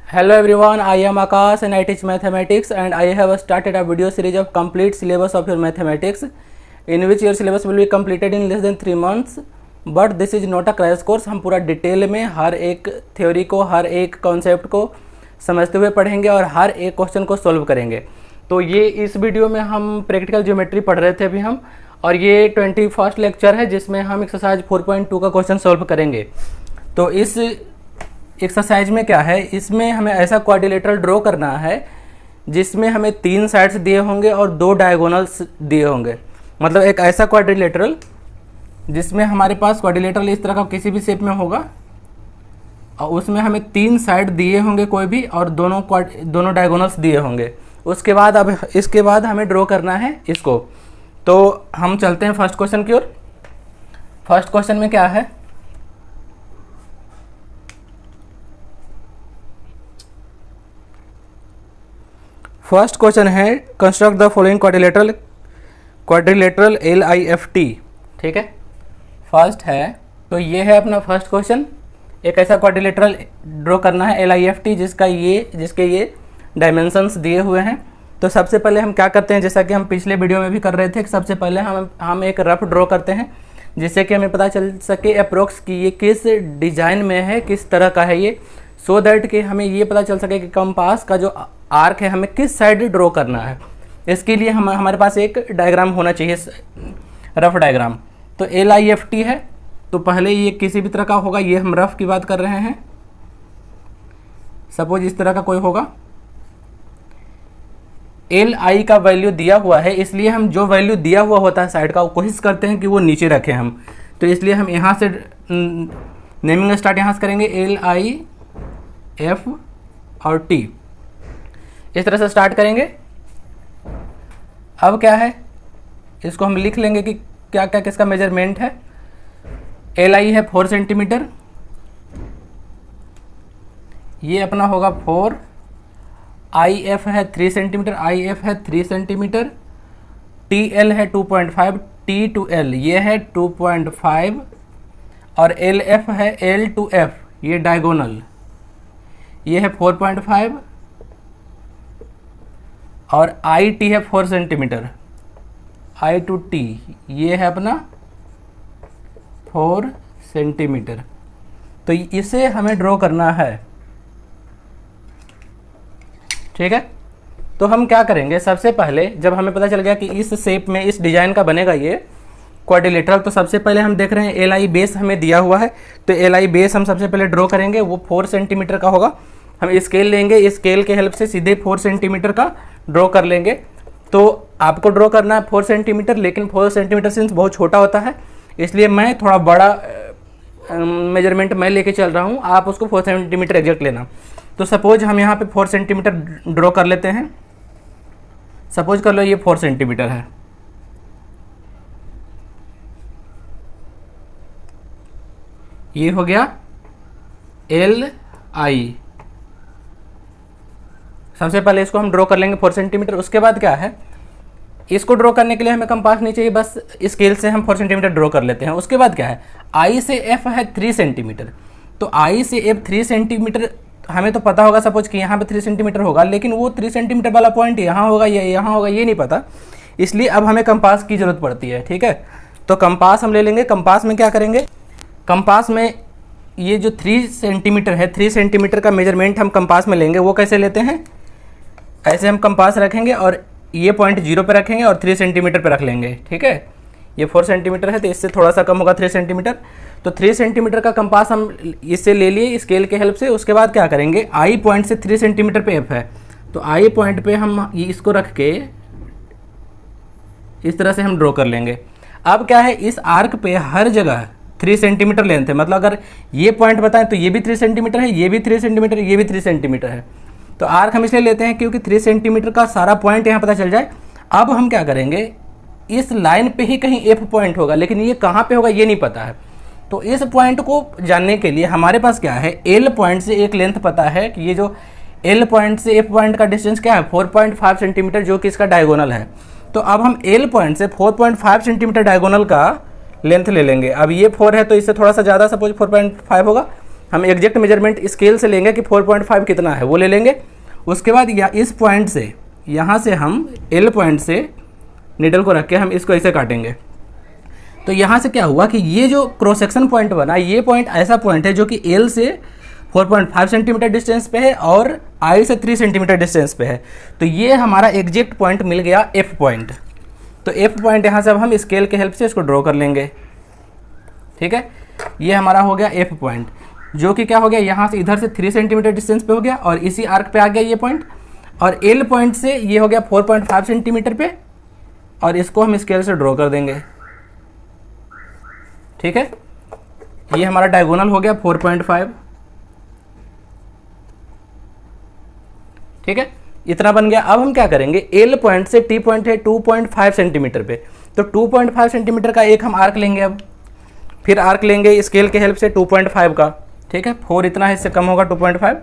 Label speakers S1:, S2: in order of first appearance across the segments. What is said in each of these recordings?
S1: Hello everyone, I am Akash and I teach mathematics and I have started a video series of complete syllabus of your mathematics in which your syllabus will be completed in less than 3 months. But this is not a crash course. हम पूरा detail में हर एक theory को, हर एक concept को समझते हुए पढ़ेंगे और हर एक क्वेश्चन को सॉल्व करेंगे। तो ये इस वीडियो में हम प्रैक्टिकल ज्योमेट्री पढ़ रहे थे अभी हम, और ये 21st लेक्चर है जिसमें हम एक्सरसाइज 4.2 का क्वेश्चन सॉल्व करेंगे। तो इस एक्सरसाइज में क्या है, इसमें हमें ऐसा क्वाड्रिलेटरल ड्रॉ करना है जिसमें हमें 3 साइड्स दिए होंगे और 2 डायगोनल्स दिए होंगे। मतलब एक ऐसा क्वाड्रिलेटरल जिसमें हमारे पास क्वाड्रिलेटरल इस तरह का किसी भी शेप में होगा और उसमें हमें 3 साइड दिए होंगे कोई भी, और दोनों डायगोनल्स दिए होंगे। उसके बाद अब इसके बाद हमें ड्रॉ करना है इसको। तो हम चलते हैं फर्स्ट क्वेश्चन की ओर। फर्स्ट क्वेश्चन में क्या है, फर्स्ट क्वेश्चन है construct the following quadrilateral LIFT। ठीक है, फर्स्ट है तो ये है अपना फर्स्ट क्वेश्चन। एक ऐसा क्वाड्रिलेटरल ड्रॉ करना है LIFT जिसके ये डायमेंशंस दिए हुए हैं। तो सबसे पहले हम क्या करते हैं, जैसा कि हम पिछले वीडियो में भी कर रहे थे, सबसे पहले हम एक रफ ड्रॉ करते हैं जिससे कि हमें पता चल सके अप्रोक्स कि ये किस डिजाइन में है, किस तरह का है ये, सो दैट कि हमें ये पता चल सके कि कंपास का जो आर्क है हमें किस साइड ड्रॉ करना है। इसके लिए हमारे पास एक डायग्राम होना चाहिए, रफ डायग्राम। तो LIFT है तो पहले ये किसी भी तरह का होगा, ये हम रफ की बात कर रहे हैं। सपोज इस तरह का कोई होगा, LI का वैल्यू दिया हुआ है, इसलिए हम जो वैल्यू दिया हुआ होता है साइड का वो कोशिश करते हैं कि वो नीचे रखें हम। तो इसलिए हम यहाँ से नेमिंग स्टार्ट यहाँ से करेंगे, LIF और T इस तरह से स्टार्ट करेंगे। अब क्या है, इसको हम लिख लेंगे कि क्या क्या किसका मेजरमेंट है। LI है 4 सेंटीमीटर, ये अपना होगा 4। IF है 3 सेंटीमीटर, IF है 3 सेंटीमीटर। TL है 2.5, T to L ये है 2.5, और LF है L to F ये डायगोनल, ये है 4.5, और IT है 4 सेंटीमीटर, I to T ये है अपना 4 सेंटीमीटर। तो इसे हमें ड्रॉ करना है। ठीक है, तो हम क्या करेंगे, सबसे पहले जब हमें पता चल गया कि इस शेप में इस डिजाइन का बनेगा ये क्वाड्रिलेटरल, तो सबसे पहले हम देख रहे हैं LI बेस हमें दिया हुआ है। तो LI बेस हम सबसे पहले ड्रॉ करेंगे, वो 4 सेंटीमीटर का होगा। हम स्केल लेंगे, स्केल के हेल्प से सीधे 4 सेंटीमीटर का ड्रॉ कर लेंगे। तो आपको ड्रॉ करना है 4 सेंटीमीटर, लेकिन 4 सेंटीमीटर सिंस बहुत छोटा होता है इसलिए मैं थोड़ा बड़ा मेजरमेंट मैं लेके चल रहा हूँ, आप उसको 4 सेंटीमीटर एग्जैक्ट लेना। तो सपोज हम यहाँ पे 4 सेंटीमीटर ड्रॉ कर लेते हैं। सपोज कर लो ये 4 सेंटीमीटर है। ये हो गया LI। सबसे पहले इसको हम ड्रॉ कर लेंगे 4 सेंटीमीटर। उसके बाद क्या है, इसको ड्रॉ करने के लिए हमें कंपास नहीं चाहिए, बस स्केल से हम 4 सेंटीमीटर ड्रॉ कर लेते हैं। उसके बाद क्या है, I से F है 3 सेंटीमीटर। तो I से F 3 सेंटीमीटर हमें तो पता होगा सपोज कि यहाँ पे 3 सेंटीमीटर होगा, लेकिन वो 3 सेंटीमीटर वाला पॉइंट यहाँ होगा या यहाँ होगा ये नहीं पता, इसलिए अब हमें कंपास की ज़रूरत पड़ती है। ठीक है, तो कंपास हम ले लेंगे। कंपास में क्या करेंगे, कंपास में ये जो 3 सेंटीमीटर है, 3 सेंटीमीटर का मेजरमेंट हम कंपास में लेंगे। वो कैसे लेते हैं, ऐसे हम कंपास रखेंगे और ये पॉइंट 0 पे रखेंगे और 3 सेंटीमीटर पे रख लेंगे। ठीक है, ये 4 सेंटीमीटर है तो इससे थोड़ा सा कम होगा 3 सेंटीमीटर। तो 3 सेंटीमीटर का कंपास हम इससे ले लिए स्केल के हेल्प से। उसके बाद क्या करेंगे, I पॉइंट से 3 सेंटीमीटर पे F है, तो I पॉइंट पे हम इसको रख के इस तरह से हम ड्रॉ कर लेंगे। अब क्या है, इस आर्क पे हर जगह 3 सेंटीमीटर लेंथ है। मतलब अगर ये पॉइंट बताएं तो ये भी 3 सेंटीमीटर है, ये भी 3 सेंटीमीटर, ये भी 3 सेंटीमीटर है। तो आर्क हम इसलिए लेते हैं क्योंकि 3 सेंटीमीटर का सारा पॉइंट यहाँ पता चल जाए। अब हम क्या करेंगे, इस लाइन पे ही कहीं F पॉइंट होगा, लेकिन ये कहाँ पे होगा ये नहीं पता है। तो इस पॉइंट को जानने के लिए हमारे पास क्या है, L पॉइंट से एक लेंथ पता है कि ये जो L पॉइंट से F पॉइंट का डिस्टेंस क्या है, 4.5 सेंटीमीटर, जो कि इसका डायगोनल है। तो अब हम L पॉइंट से 4.5 सेंटीमीटर डायगोनल का लेंथ ले लेंगे। अब ये 4 है तो इससे थोड़ा सा ज़्यादा, सपोज 4.5 होगा, हम एग्जैक्ट मेजरमेंट स्केल से लेंगे कि 4.5 कितना है वो ले लेंगे। उसके बाद या इस पॉइंट से, यहाँ से हम एल पॉइंट से नीडल को रख के हम इसको ऐसे काटेंगे। तो यहाँ से क्या हुआ कि ये जो क्रॉस सेक्शन पॉइंट बना, ये पॉइंट ऐसा पॉइंट है जो कि एल से 4.5 सेंटीमीटर डिस्टेंस पे है और आई से 3 सेंटीमीटर डिस्टेंस पे है। तो ये हमारा एग्जैक्ट पॉइंट मिल गया एफ पॉइंट। तो एफ पॉइंट यहाँ से अब हम स्केल के हेल्प से इसको ड्रॉ कर लेंगे। ठीक है, ये हमारा हो गया एफ पॉइंट, जो कि क्या हो गया, यहाँ से इधर से 3 सेंटीमीटर डिस्टेंस पे हो गया और इसी आर्क पे आ गया ये पॉइंट। और एल पॉइंट से ये हो गया 4.5 सेंटीमीटर पे और इसको हम स्केल से ड्रॉ कर देंगे। ठीक है, ये हमारा डायगोनल हो गया 4.5। ठीक है, इतना बन गया। अब हम क्या करेंगे, एल पॉइंट से टी पॉइंट है 2.5 सेंटीमीटर पे, तो 2.5 सेंटीमीटर का एक हम आर्क लेंगे। अब फिर आर्क लेंगे स्केल के हेल्प से 2.5 का। ठीक है, 4 इतना है, इससे कम होगा 2.5।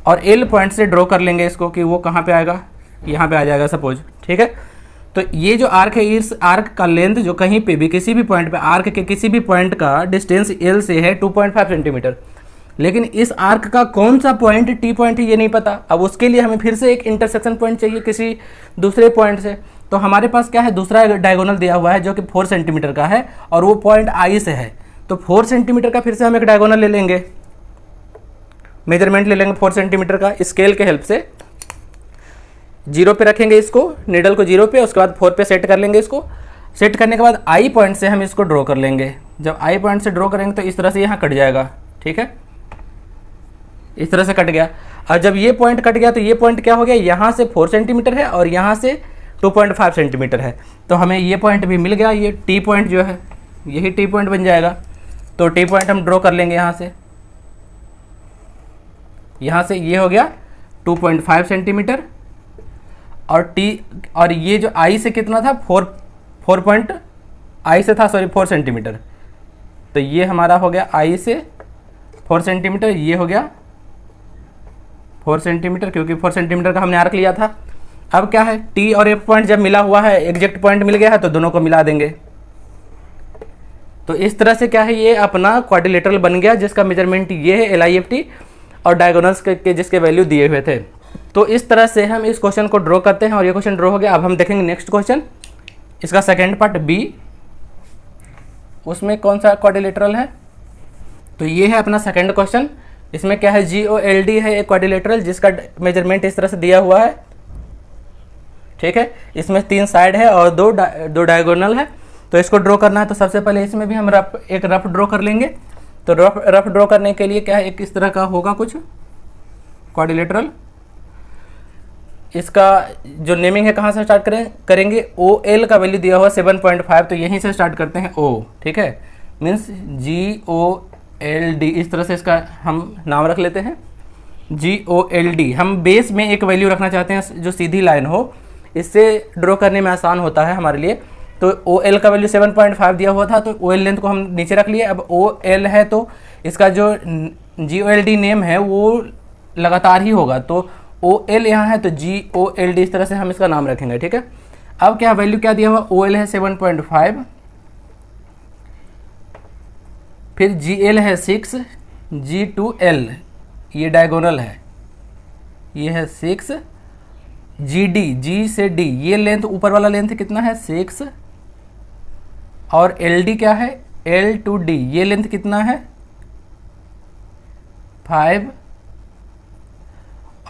S1: और एल पॉइंट से ड्रॉ कर लेंगे इसको कि वो कहाँ पे आएगा, यहाँ पे आ जाएगा सपोज। ठीक है, तो ये जो आर्क है, इस आर्क का लेंथ जो कहीं पे भी किसी भी पॉइंट पे, आर्क के किसी भी पॉइंट का डिस्टेंस एल से है 2.5 सेंटीमीटर। लेकिन इस आर्क का कौन सा पॉइंट टी पॉइंट है ये नहीं पता। अब उसके लिए हमें फिर से एक इंटरसेक्शन पॉइंट चाहिए किसी दूसरे पॉइंट से। तो हमारे पास क्या है, दूसरा डायगोनल दिया हुआ है जो कि 4 सेंटीमीटर का है और वो पॉइंट आई से है। तो 4 सेंटीमीटर का फिर से हम एक डायगोनल ले लेंगे, मेजरमेंट ले लेंगे 4 सेंटीमीटर का स्केल के हेल्प से। 0 पे रखेंगे इसको, नीडल को 0 पे, उसके बाद 4 पे सेट कर लेंगे इसको। सेट करने के बाद आई पॉइंट से हम इसको ड्रॉ कर लेंगे। जब आई पॉइंट से ड्रॉ करेंगे तो इस तरह से यहाँ कट जाएगा। ठीक है, इस तरह से कट गया। और जब ये पॉइंट कट गया तो ये पॉइंट क्या हो गया, यहाँ से 4 सेंटीमीटर है और यहाँ से 2.5 सेंटीमीटर है। तो हमें ये पॉइंट भी मिल गया, ये टी पॉइंट जो है यही टी पॉइंट बन जाएगा। तो टी पॉइंट हम ड्रॉ कर लेंगे यहाँ से ये हो गया 2.5 सेंटीमीटर और और ये जो आई से कितना था, 4 सेंटीमीटर। तो ये हमारा हो गया आई से 4 सेंटीमीटर, ये हो गया 4 सेंटीमीटर, क्योंकि 4 सेंटीमीटर का हमने आर्क लिया था। अब क्या है, टी और एफ पॉइंट जब मिला हुआ है, एग्जैक्ट पॉइंट मिल गया है, तो दोनों को मिला देंगे। तो इस तरह से क्या है, ये अपना क्वाड्रिलेटरल बन गया जिसका मेजरमेंट ये है LIFT और डायगोनल्स के जिसके वैल्यू दिए हुए थे। तो इस तरह से हम इस क्वेश्चन को ड्रॉ करते हैं और ये क्वेश्चन ड्रॉ हो गया। अब हम देखेंगे नेक्स्ट क्वेश्चन, इसका सेकेंड पार्ट बी, उसमें कौन सा क्वाड्रिलेटरल है। तो ये है अपना सेकेंड क्वेश्चन। इसमें क्या है, GOLD है एक क्वाड्रिलेटरल जिसका मेजरमेंट इस तरह से दिया हुआ है। ठीक है, इसमें 3 साइड है और दो डायगोनल है। तो इसको ड्रॉ करना है, तो सबसे पहले इसमें भी हम एक रफ ड्रॉ कर लेंगे। तो रफ ड्रॉ करने के लिए क्या है, एक इस तरह का होगा कुछ क्वाड्रिलेटरल। इसका जो नेमिंग है कहाँ से स्टार्ट करेंगे, OL का वैल्यू दिया हुआ 7.5, तो यहीं से स्टार्ट करते हैं O। ठीक है, मीन्स GOLD, इस तरह से इसका हम नाम रख लेते हैं GOLD। हम बेस में एक वैल्यू रखना चाहते हैं जो सीधी लाइन हो, इससे ड्रॉ करने में आसान होता है हमारे लिए। तो OL का वैल्यू 7.5 दिया हुआ था, तो OL लेंथ को हम नीचे रख लिए। अब OL है तो इसका जो GOLD नेम है वो लगातार ही होगा, तो OL यहाँ है तो GOLD, इस तरह से हम इसका नाम रखेंगे। ठीक है, अब क्या वैल्यू क्या दिया हुआ, OL है 7.5, फिर GL है 6, G2L ये डायगोनल है, ये है 6, GD, G से D ये लेंथ, ऊपर वाला लेंथ कितना है 6, और LD क्या है L to D ये लेंथ कितना है 5,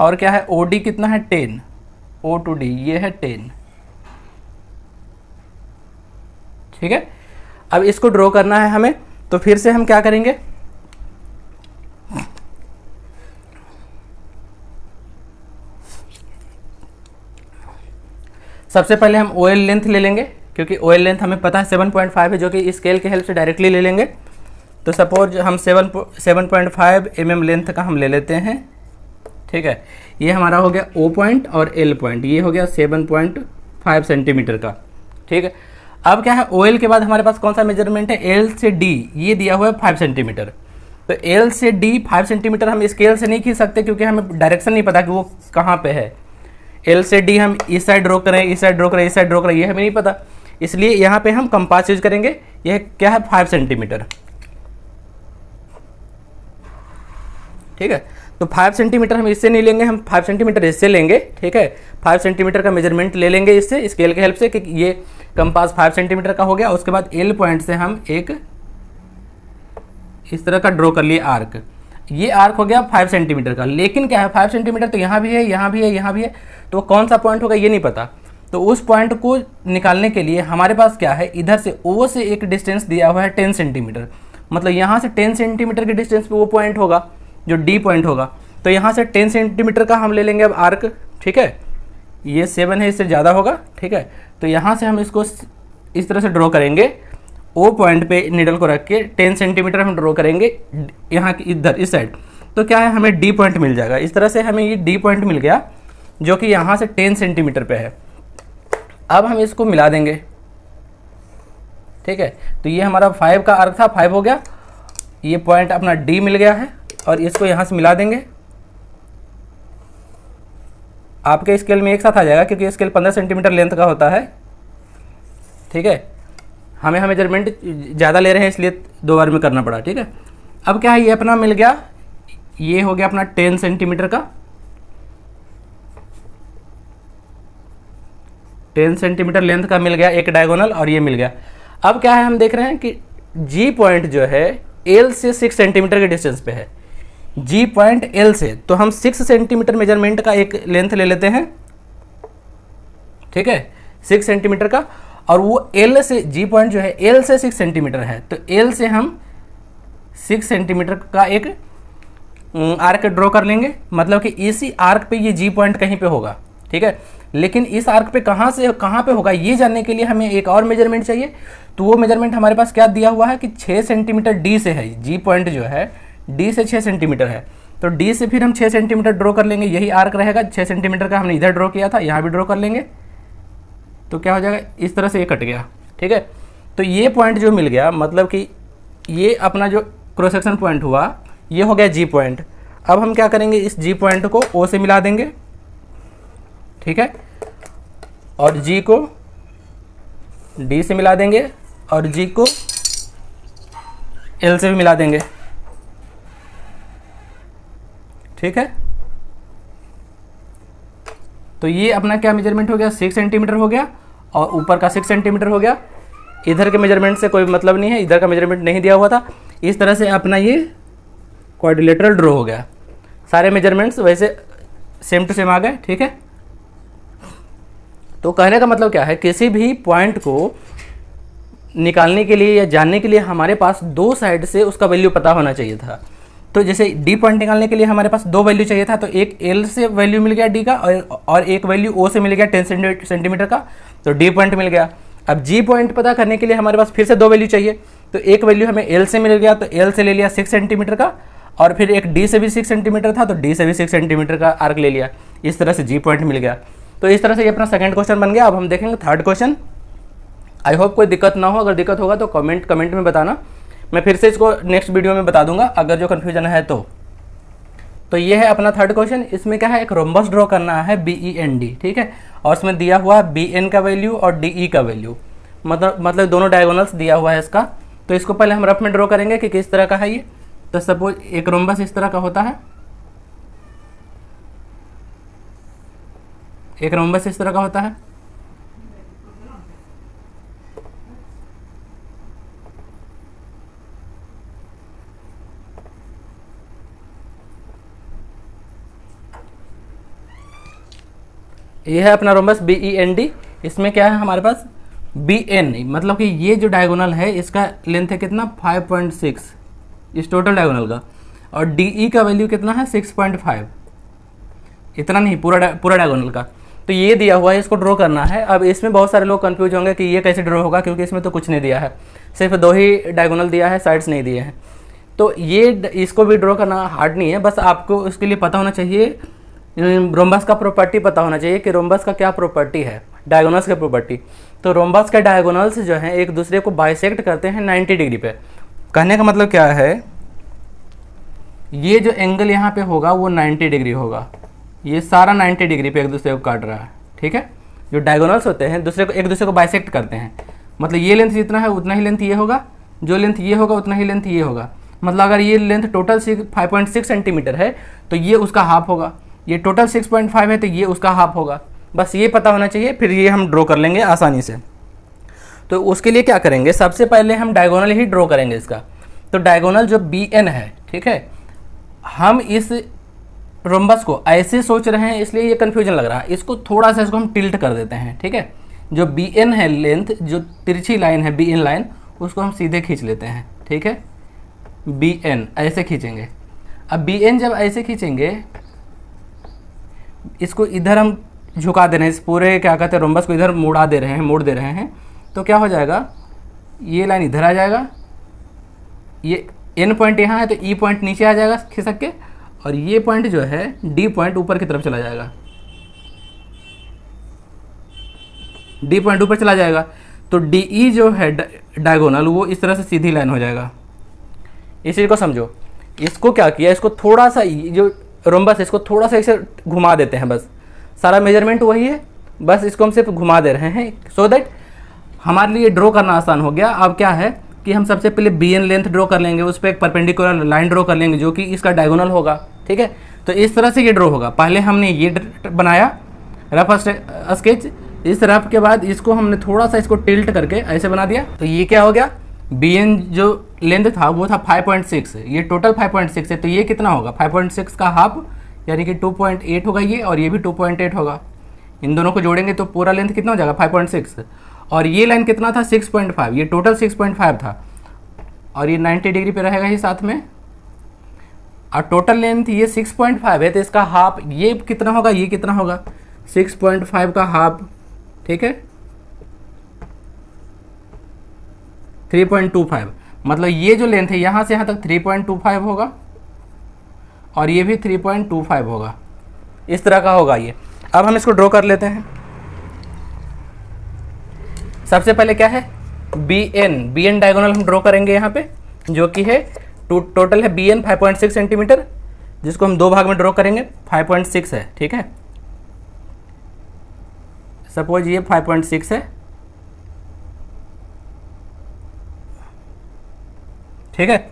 S1: और क्या है OD कितना है 10, O to D ये है 10। ठीक है, अब इसको ड्रॉ करना है हमें, तो फिर से हम क्या करेंगे, सबसे पहले हम OL लेंथ ले लेंगे, क्योंकि OL लेंथ हमें पता है 7.5 है, जो कि स्केल के हेल्प से डायरेक्टली ले लेंगे। तो सपोज हम 7.5 mm लेंथ का हम ले लेते हैं। ठीक है, ये हमारा हो गया O पॉइंट और L पॉइंट, ये हो गया 7.5 सेंटीमीटर का। ठीक है, अब क्या है, OL के बाद हमारे पास कौन सा मेजरमेंट है, L से D ये दिया हुआ है 5 सेंटीमीटर। तो L से D 5 सेंटीमीटर हम स्केल से नहीं खींच सकते, क्योंकि हमें डायरेक्शन नहीं पता कि वो कहाँ पे है। L से D हम इस साइड ड्रॉ करें, इस साइड ड्रॉ करें, इस साइड ड्रॉ करें, ये हमें नहीं पता। इसलिए यहाँ पे हम कंपास यूज करेंगे। यह क्या है 5 सेंटीमीटर। ठीक है। तो 5 सेंटीमीटर हम इससे नहीं लेंगे, हम 5 सेंटीमीटर इससे लेंगे, ठीक है। 5 सेंटीमीटर का मेजरमेंट ले लेंगे इससे, स्केल के हेल्प से, कि ये कंपास 5 सेंटीमीटर का हो गया। उसके बाद एल पॉइंट से हम एक इस तरह का ड्रॉ कर लिए आर्क। ये आर्क हो गया 5 सेंटीमीटर का, लेकिन क्या है 5 सेंटीमीटर तो यहाँ भी है, यहाँ भी है, यहाँ भी है, तो कौन सा पॉइंट होगा ये नहीं पता। तो उस पॉइंट को निकालने के लिए हमारे पास क्या है, इधर से ओ से एक डिस्टेंस दिया हुआ है 10 सेंटीमीटर, मतलब यहाँ से 10 सेंटीमीटर के डिस्टेंस पे वो पॉइंट होगा जो डी पॉइंट होगा। तो यहाँ से 10 सेंटीमीटर का हम ले लेंगे अब आर्क, ठीक है। ये 7 है, इससे ज़्यादा होगा, ठीक है। तो यहाँ से हम इसको इस तरह से ड्रॉ करेंगे, ओ पॉइंट पे नीडल को रख के 10 सेंटीमीटर हम ड्रॉ करेंगे यहाँ की इधर इस साइड। तो क्या है, हमें डी पॉइंट मिल जाएगा। इस तरह से हमें ये डी पॉइंट मिल गया जो कि यहाँ से 10 सेंटीमीटर पे है। अब हम इसको मिला देंगे, ठीक है। तो ये हमारा 5 का आर्क था, 5 हो गया, ये पॉइंट अपना डी मिल गया है, और इसको यहाँ से मिला देंगे। आपके स्केल में एक साथ आ जाएगा क्योंकि स्केल 15 सेंटीमीटर लेंथ का होता है, ठीक है। हमें मेजरमेंट ज़्यादा ले रहे हैं इसलिए 2 बार में करना पड़ा, ठीक है। अब क्या है, ये अपना मिल गया, ये हो गया अपना 10 सेंटीमीटर का, 10 सेंटीमीटर लेंथ का मिल गया एक डायगोनल, और ये मिल गया। अब क्या है, हम देख रहे हैं कि जी पॉइंट जो है एल से 6 सेंटीमीटर के डिस्टेंस पे है, जी पॉइंट एल से। तो हम 6 सेंटीमीटर मेजरमेंट का एक लेंथ ले लेते हैं, ठीक है, 6 सेंटीमीटर का। और वो एल से, जी पॉइंट जो है एल से 6 सेंटीमीटर है, तो एल से हम 6 सेंटीमीटर का एक आर्क ड्रॉ कर लेंगे, मतलब कि इसी आर्क पे ये जी पॉइंट कहीं पे होगा, ठीक है। लेकिन इस आर्क पे कहाँ से कहाँ पे होगा ये जानने के लिए हमें एक और मेजरमेंट चाहिए। तो वो मेजरमेंट हमारे पास क्या दिया हुआ है कि 6 सेंटीमीटर डी से है, जी पॉइंट जो है डी से 6 सेंटीमीटर है। तो डी से फिर हम 6 सेंटीमीटर ड्रॉ कर लेंगे, यही आर्क रहेगा 6 सेंटीमीटर का, हमने इधर ड्रॉ किया था, यहाँ भी ड्रॉ कर लेंगे। तो क्या हो जाएगा, इस तरह से ये कट गया, ठीक है। तो ये पॉइंट जो मिल गया, मतलब कि ये अपना जो क्रॉस सेक्शन पॉइंट हुआ, ये हो गया जी पॉइंट। अब हम क्या करेंगे, इस जी पॉइंट को ओ से मिला देंगे, ठीक है, और जी को डी से मिला देंगे, और जी को एल से भी मिला देंगे, ठीक है। तो ये अपना क्या मेजरमेंट हो गया, 6 सेंटीमीटर हो गया, और ऊपर का 6 सेंटीमीटर हो गया। इधर के मेजरमेंट से कोई मतलब नहीं है, इधर का मेजरमेंट नहीं दिया हुआ था। इस तरह से अपना ये क्वाड्रिलेटरल ड्रॉ हो गया, सारे मेजरमेंट्स वैसे सेम टू सेम आ गए, ठीक है। तो कहने का मतलब क्या है, किसी भी पॉइंट को निकालने के लिए या जानने के लिए हमारे पास 2 साइड से उसका वैल्यू पता होना चाहिए था। तो जैसे डी पॉइंट निकालने के लिए हमारे पास 2 वैल्यू चाहिए था, तो एक एल से वैल्यू मिल गया डी का, और एक वैल्यू ओ से मिल गया 10 सेंटीमीटर का, तो डी पॉइंट मिल गया। अब जी पॉइंट पता करने के लिए हमारे पास फिर से 2 वैल्यू चाहिए, तो एक वैल्यू हमें एल से मिल गया, तो एल से ले लिया 6 सेंटीमीटर का, और फिर एक डी से भी 6 सेंटीमीटर था, तो डी से भी 6 सेंटीमीटर का आर्क ले लिया। इस तरह से जी पॉइंट मिल गया। तो इस तरह से ये अपना सेकंड क्वेश्चन बन गया। अब हम देखेंगे थर्ड क्वेश्चन। आई होप कोई दिक्कत ना हो, अगर दिक्कत होगा तो कमेंट में बताना, मैं फिर से इसको नेक्स्ट वीडियो में बता दूंगा अगर जो कन्फ्यूजन है तो ये है अपना थर्ड क्वेश्चन। इसमें क्या है, एक रोम्बस ड्रॉ करना है BEND, ठीक है, और इसमें दिया हुआ है BN का वैल्यू और DE का वैल्यू, मतलब दोनों डायगोनल्स दिया हुआ है इसका। तो इसको पहले हम रफ में ड्रॉ करेंगे कि किस तरह का है ये। तो सपोज एक रोम्बस इस तरह का होता है, एक रोम्बस इस तरह का होता है, ये है अपना रोम्बस BEND। इसमें क्या है हमारे पास BN, मतलब कि ये जो डायगोनल है इसका लेंथ है कितना 5.6 इस टोटल डायगोनल का, और DE का वैल्यू कितना है 6.5, इतना नहीं पूरा डायगोनल का। तो ये दिया हुआ है, इसको ड्रॉ करना है। अब इसमें बहुत सारे लोग कंफ्यूज होंगे कि ये कैसे ड्रॉ होगा, क्योंकि इसमें तो कुछ नहीं दिया है, सिर्फ 2 ही डायगोनल दिया है, साइड्स नहीं दिए हैं। तो ये इसको भी ड्रॉ करना हार्ड नहीं है, बस आपको उसके लिए पता होना चाहिए, रोम्बस का प्रॉपर्टी पता होना चाहिए कि रोम्बस का क्या प्रॉपर्टी है, डायगोनल्स का प्रॉपर्टी। तो रोम्बस के डायगोनल्स जो हैं एक दूसरे को बाइसेक्ट करते हैं 90 डिग्री पे। कहने का मतलब क्या है, ये जो एंगल यहाँ पे होगा वो 90 डिग्री होगा, ये सारा 90 डिग्री पे एक दूसरे को काट रहा है, ठीक है। जो डायगोनल्स होते हैं एक दूसरे को बाइसेक्ट करते हैं, मतलब ये लेंथ जितना है उतना ही लेंथ ये होगा, जो लेंथ ये होगा उतना ही लेंथ ये होगा। मतलब अगर ये लेंथ टोटल 5.6 सेंटीमीटर है तो ये उसका हाफ होगा, ये टोटल 6.5 है तो ये उसका हाफ होगा। बस ये पता होना चाहिए, फिर ये हम ड्रॉ कर लेंगे आसानी से। तो उसके लिए क्या करेंगे, सबसे पहले हम डायगोनल ही ड्रॉ करेंगे इसका। तो डायगोनल जो बी एन है, ठीक है, हम इस रोम्बस को ऐसे सोच रहे हैं इसलिए ये कन्फ्यूजन लग रहा है, इसको थोड़ा सा इसको हम टिल्ट कर देते हैं, ठीक है। जो बी एन है लेंथ, जो तिरछी लाइन है बी एन लाइन, उसको हम सीधे खींच लेते हैं, ठीक है। बी एन ऐसे खींचेंगे। अब बी एन जब ऐसे खींचेंगे, इसको इधर हम झुका दे रहे हैं, इस पूरे क्या कहते हैं रोम्बस को इधर मोड़ दे रहे हैं, तो क्या हो जाएगा, ये लाइन इधर आ जाएगा, ये एन पॉइंट यहाँ है तो ई पॉइंट नीचे आ जाएगा खिसक के, और ये पॉइंट जो है डी पॉइंट ऊपर की तरफ चला जाएगा, डी पॉइंट ऊपर चला जाएगा। तो डी ई जो है डायगोनल वो इस तरह से सीधी लाइन हो जाएगा। इस चीज़ को समझो। इसको क्या किया, इसको थोड़ा सा जो रोम्बस इसको थोड़ा सा इसे घुमा देते हैं, बस सारा मेजरमेंट वही है, बस इसको हम सिर्फ घुमा दे रहे हैं सो दैट हमारे लिए ड्रॉ करना आसान हो गया। अब क्या है कि हम सबसे पहले बी एन लेंथ ड्रॉ कर लेंगे, उस पर एक परपेंडिकुलर लाइन ड्रॉ कर लेंगे जो कि इसका डायगोनल होगा, ठीक है। तो इस तरह से ये ड्रॉ होगा। पहले हमने ये बनाया रफ स्केच, इस रफ के बाद इसको हमने थोड़ा सा इसको टिल्ट करके ऐसे बना दिया। तो ये क्या हो गया, बी एन जो लेंथ था वो था 5.6, ये टोटल 5.6 है, तो ये कितना होगा 5.6 का हाफ, यानी कि 2.8 होगा ये, और ये भी 2.8 होगा। इन दोनों को जोड़ेंगे तो पूरा लेंथ कितना हो जाएगा 5.6, और ये लाइन कितना था 6.5, ये टोटल 6.5 था, और ये 90 डिग्री पे रहेगा ही साथ में, और टोटल लेंथ ये 6.5 है, तो इसका हाफ ये कितना होगा, ये कितना होगा 6.5 का हाफ, ठीक है 3.25। मतलब ये जो लेंथ है यहाँ से यहाँ तक 3.25 होगा, और ये भी 3.25 होगा, इस तरह का होगा ये। अब हम इसको ड्रॉ कर लेते हैं। सबसे पहले क्या है, बी एन डायगोनल हम ड्रॉ करेंगे यहाँ पे, जो कि है टोटल है बी एन 5.6 सेंटीमीटर, जिसको हम दो भाग में ड्रॉ करेंगे। 5.6 है, ठीक है, सपोज ये 5.6 है, ठीक है।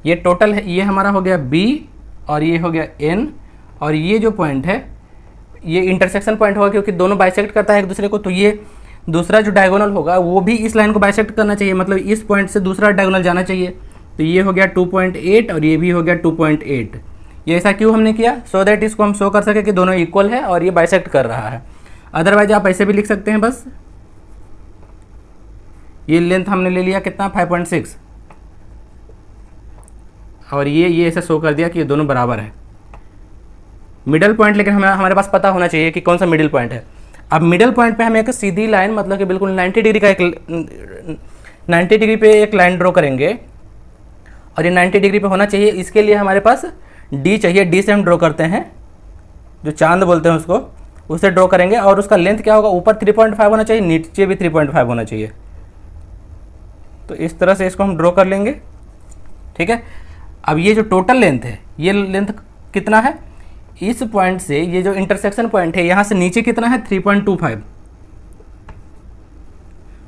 S1: ये टोटल है, ये हमारा हो गया बी और ये हो गया एन, और ये जो पॉइंट है ये इंटरसेक्शन पॉइंट होगा क्योंकि दोनों बाइसेक्ट करता है एक दूसरे को। तो ये दूसरा जो डायगोनल होगा वो भी इस लाइन को बाइसेक्ट करना चाहिए, मतलब इस पॉइंट से दूसरा डायगोनल जाना चाहिए। तो ये हो गया 2.8 और ये भी हो गया 2.8। ये ऐसा क्यों हमने किया, सो दैट इसको हम शो कर सके कि दोनों इक्वल है और ये बाइसेक्ट कर रहा है। अदरवाइज आप ऐसे भी लिख सकते हैं, बस ये लेंथ हमने ले लिया कितना 5.6, और ये ऐसे शो कर दिया कि ये दोनों बराबर है। मिडल पॉइंट लेकिन हमारे पास पता होना चाहिए कि कौन सा मिडिल पॉइंट है। अब मिडल पॉइंट पे हम एक सीधी लाइन, मतलब कि बिल्कुल 90 डिग्री का 90 डिग्री पे एक लाइन ड्रॉ करेंगे, और ये 90 डिग्री पे होना चाहिए। इसके लिए हमारे पास डी चाहिए, डी से हम ड्रॉ करते हैं, जो चांद बोलते हैं उसको, उससे ड्रॉ करेंगे। और उसका लेंथ क्या होगा, ऊपर 3.5 होना चाहिए, नीचे भी 3.5 होना चाहिए। तो इस तरह से इसको हम ड्रॉ कर लेंगे, ठीक है। अब ये जो टोटल लेंथ है, ये लेंथ कितना है, इस पॉइंट से ये जो इंटरसेक्शन पॉइंट है यहाँ से नीचे कितना है 3.25,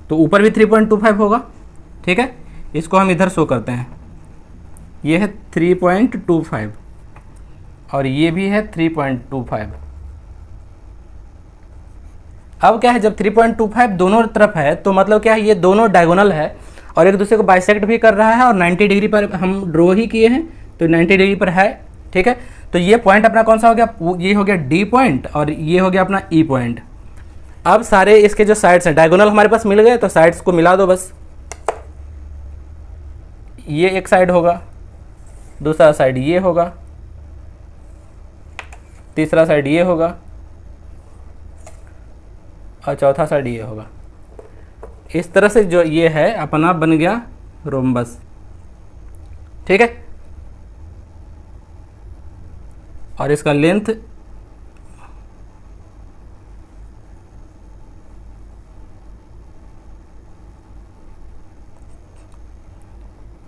S1: तो ऊपर भी 3.25 होगा, ठीक है। इसको हम इधर शो करते हैं, ये है 3.25 और ये भी है 3.25। अब क्या है, जब 3.25 दोनों तरफ है तो मतलब क्या है, ये दोनों डायगोनल है और एक दूसरे को बाइसेक्ट भी कर रहा है, और 90 डिग्री पर हम ड्रॉ ही किए हैं तो 90 डिग्री पर है, ठीक है। तो ये पॉइंट अपना कौन सा हो गया, ये हो गया डी पॉइंट और ये हो गया अपना ई पॉइंट। अब सारे इसके जो साइड्स हैं डायगोनल हमारे पास मिल गए, तो साइड्स को मिला दो बस। ये एक साइड होगा, दूसरा साइड ये होगा, तीसरा साइड ये होगा, और चौथा साइड ये होगा। इस तरह से जो ये है अपना बन गया रोम्बस, ठीक है। और इसका लेंथ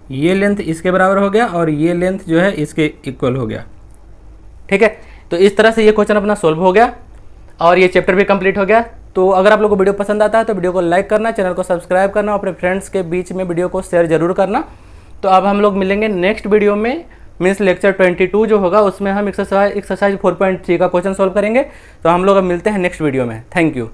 S1: ये लेंथ इसके बराबर हो गया और ये लेंथ जो है इसके इक्वल हो गया, ठीक है। तो इस तरह से ये क्वेश्चन अपना सोल्व हो गया और ये चैप्टर भी कंप्लीट हो गया। तो अगर आप लोगों को वीडियो पसंद आता है तो वीडियो को लाइक करना, चैनल को सब्सक्राइब करना और अपने फ्रेंड्स के बीच में वीडियो को शेयर जरूर करना, तो अब हम लोग मिलेंगे नेक्स्ट वीडियो में, मीन्स लेक्चर 22 जो होगा उसमें हम एक्सरसाइज 4.3 का क्वेश्चन सॉल्व करेंगे। तो हम लोग अब मिलते हैं नेक्स्ट वीडियो में। Thank you.